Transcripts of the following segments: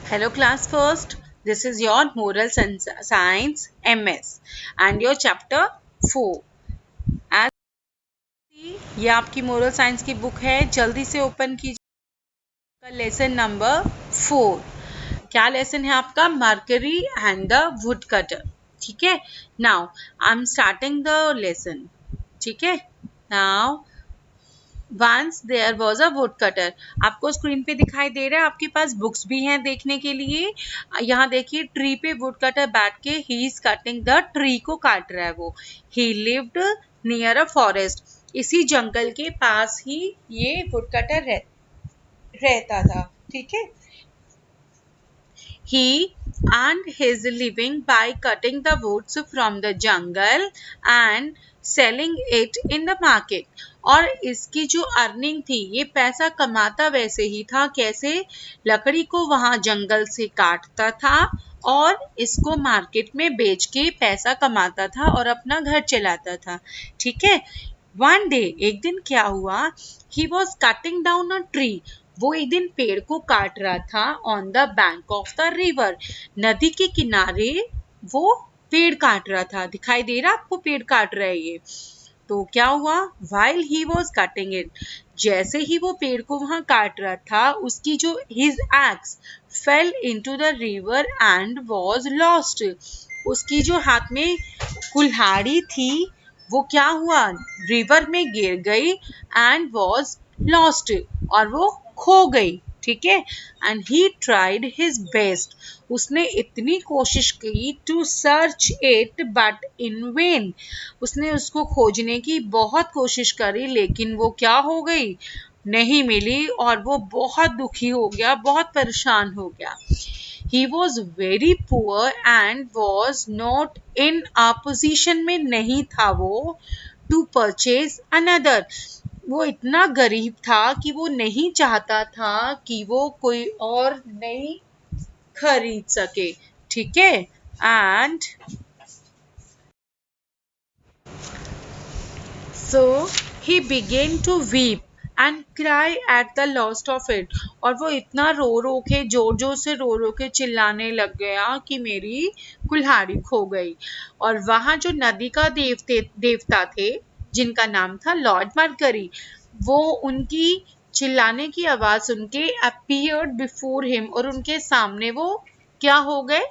Hello, class first. This is your Moral Science MS and your chapter 4. As ये आपकी moral science की book है, जल्दी से ओपन कीजिए। Lesson number 4। क्या लेसन है आपका? Mercury and the wood cutter. ठीक है, now I am starting the lesson. ठीक है, now once there was a wood cutter. आपको स्क्रीन पे दिखाई दे रहा है, आपके पास बुक्स भी हैं देखने के लिए। यहाँ देखिए, ट्री पे वुड कटर बैठ के he is cutting the tree को काट रहा है वो। ही लिव्ड नियर अ फॉरेस्ट। इसी जंगल के पास ही ये वुड कटर रहता था। ठीक है, he earned his living by cutting the woods from the jungle and selling it in the market. और इसकी जो अर्निंग थी, ये पैसा कमाता वैसे ही था। कैसे? लकड़ी को वहां जंगल से काटता था और इसको मार्केट में बेच के पैसा कमाता था और अपना घर चलाता था। ठीक है, वन डे, एक दिन क्या हुआ, he was cutting down a tree. वो एक दिन पेड़ को काट रहा था on the bank of the river. नदी के किनारे वो पेड़ काट रहा था। दिखाई दे रहा आपको पेड़ काट रहा है ये? तो क्या हुआ, while he was cutting it, जैसे ही वो पेड़ को वहां काट रहा था, उसकी जो his ex fail into the river and was lost. उसकी जो हाथ में कुल्हाड़ी थी वो क्या हुआ, रिवर में गिर गई एंड वॉज लॉस्ट, और वो खो गई। ठीक है, and he tried his best, उसने इतनी कोशिश की to search it but in vain, उसने उसको खोजने की बहुत कोशिश करी, लेकिन वो क्या हो गई, नहीं मिली, और वो बहुत दुखी हो गया, बहुत परेशान हो गया। He was very poor and was not in a position में नहीं था वो to purchase another। वो इतना गरीब था कि वो नहीं चाहता था कि वो कोई और नहीं खरीद सके। ठीक है, and so he began to weep and cry at the loss of it। और वो इतना रो रो के, जोर जोर से रो रो के चिल्लाने लग गया कि मेरी कुल्हाड़ी खो गई। और वहां जो नदी का देवता थे, जिनका नाम था लॉर्ड मरकरी, वो उनकी चिल्लाने की आवाज सुन के अपीयर्ड बिफोर हिम, और उनके सामने वो क्या हो गए,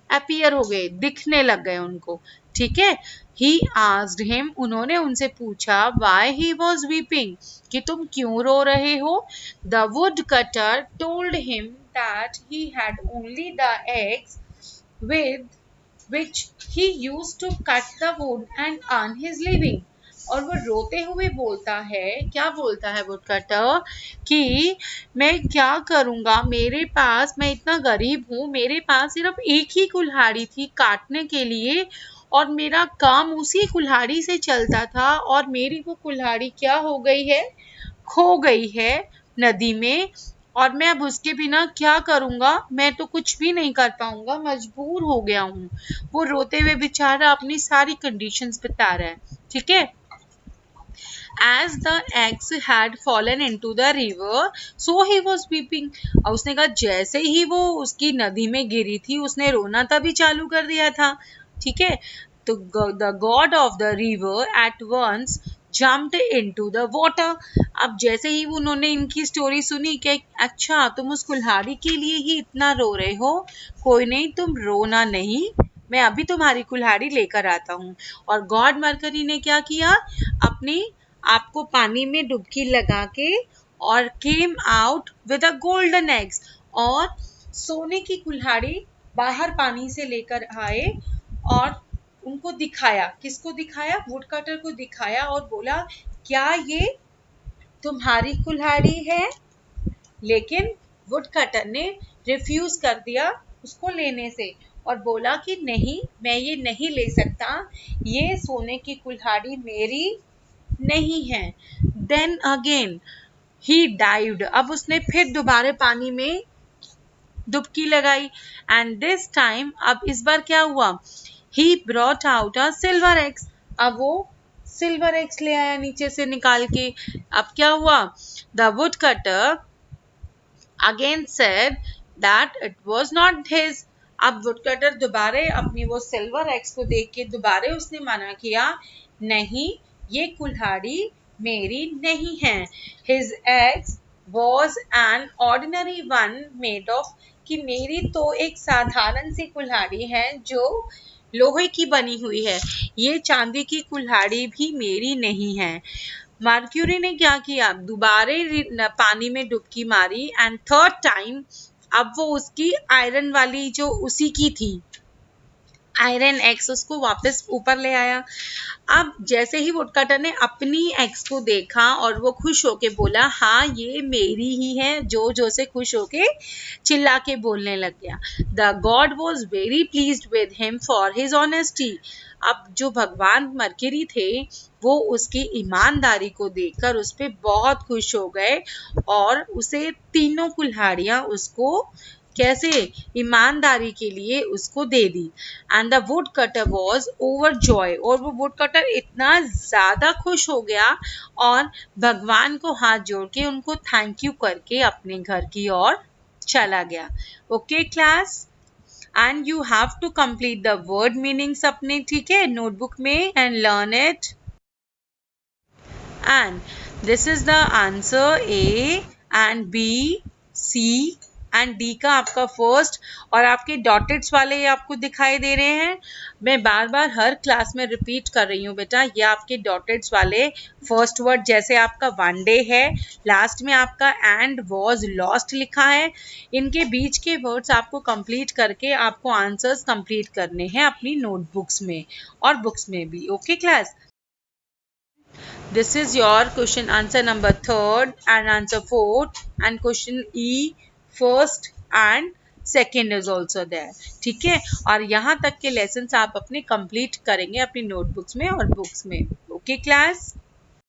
अपीयर हो गए, दिखने लग गए उनको। ठीक है, ही आस्क्ड हिम, उन्होंने उनसे पूछा, व्हाई ही वाज वीपिंग, कि तुम क्यों रो रहे हो। The wood cutter told him that he had only the x with which he used to cut the wood and earn his living। और वो रोते हुए बोलता है, क्या बोलता है वुड कटर, कि मैं क्या करूंगा, मेरे पास, मैं इतना गरीब हूँ, मेरे पास सिर्फ एक ही कुल्हाड़ी थी काटने के लिए, और मेरा काम उसी कुल्हाड़ी से चलता था, और मेरी वो कुल्हाड़ी क्या हो गई है, खो गई है नदी में, और मैं अब उसके बिना क्या करूंगा, मैं तो कुछ भी नहीं कर पाऊंगा, मजबूर हो गया हूँ। वो रोते हुए बेचारा अपनी सारी कंडीशंस बता रहा है। ठीक है, as the eggs had fallen into the river so he was weeping। और उसने कहा जैसे ही वो उसकी नदी में गिरी थी, उसने रोना तभी चालू कर दिया था। ठीक है, तो the god of the river at once jumped into the water। अब जैसे ही उन्होंने इनकी स्टोरी सुनी कि अच्छा तुम उस कुल्हाड़ी के लिए ही इतना रो रहे हो, कोई नहीं, तुम रोना नहीं, मैं अभी तुम्हारी कुल्हाड़ी लेकर आता हूँ। और गॉड मरकरी ने क्या किया, अपनी आपको पानी में डुबकी लगा के, और came out with a golden eggs, और सोने की कुल्हाड़ी बाहर पानी से लेकर आए, और उनको दिखाया। किसको दिखाया? वुड कटर को दिखाया, और बोला क्या ये तुम्हारी कुल्हाड़ी है? लेकिन वुड कटर ने रिफ्यूज कर दिया उसको लेने से, और बोला कि नहीं, मैं ये नहीं ले सकता, ये सोने की कुल्हाड़ी मेरी नहीं है। देन अगेन ही डाइव्ड, अब उसने फिर दोबारा पानी में डुबकी लगाई, एंड दिस टाइम, अब इस बार क्या हुआ, he brought out a silver x, अब वो सिल्वर एक्स ले आया नीचे से निकाल के। अब क्या हुआ, the wood cutter again said that it was not his. अब वुडकटर दोबारा अपनी वो सिल्वर एग्स को देख के दोबारा उसने मना किया, नहीं ये कुल्हाड़ी मेरी नहीं है. His eggs was an ordinary one made of, कि मेरी तो एक साधारण सी कुल्हाड़ी है जो लोहे की बनी हुई है, ये चांदी की कुल्हाड़ी भी मेरी नहीं है. मर्क्यूरी ने क्या किया, दोबारा पानी में डुबकी मारी एंड थर्ड टाइम अब वो उसकी आयरन वाली जो उसी की थी आयरन एक्स उसको वापस ऊपर ले आया. अब जैसे ही वुडकटर ने अपनी एक्स को देखा और वो खुश होके बोला, हाँ ये मेरी ही है, जो से खुश होके चिल्ला के बोलने लग गया. The God was very pleased with him for his honesty. अब जो भगवान मरकरी थे वो उसकी ईमानदारी को देखकर उस पर बहुत खुश हो गए और उसे तीनों कुल्हाड़ियां उसको कैसे ईमानदारी के लिए उसको दे दी. And the wood cutter was over joy, और वो वुड कटर इतना ज़्यादा खुश हो गया और भगवान को हाथ जोड़ के उनको थैंक यू करके अपने घर की ओर चला गया. Okay class, and you have to complete the word meanings अपने, ठीक है, नोटबुक में and learn it. And this is the answer. A and B C and D का आपका फर्स्ट, और आपके डॉटेड्स वाले ये आपको दिखाई दे रहे हैं. मैं बार बार हर क्लास में रिपीट कर रही हूँ बेटा, ये आपके डॉटेड्स वाले फर्स्ट वर्ड, जैसे आपका वन डे है, लास्ट में आपका एंड वॉज लॉस्ट लिखा है, इनके बीच के वर्ड्स आपको कंप्लीट करके आपको आंसर्स कंप्लीट करने हैं अपनी नोटबुक्स में और बुक्स में भी. Okay class, this is your question answer number 3rd and answer 4th and question E first and second is also there. ठीक है, और यहाँ तक के लेसन आप अपने कंप्लीट करेंगे अपनी नोटबुक्स में और बुक्स में. Okay class.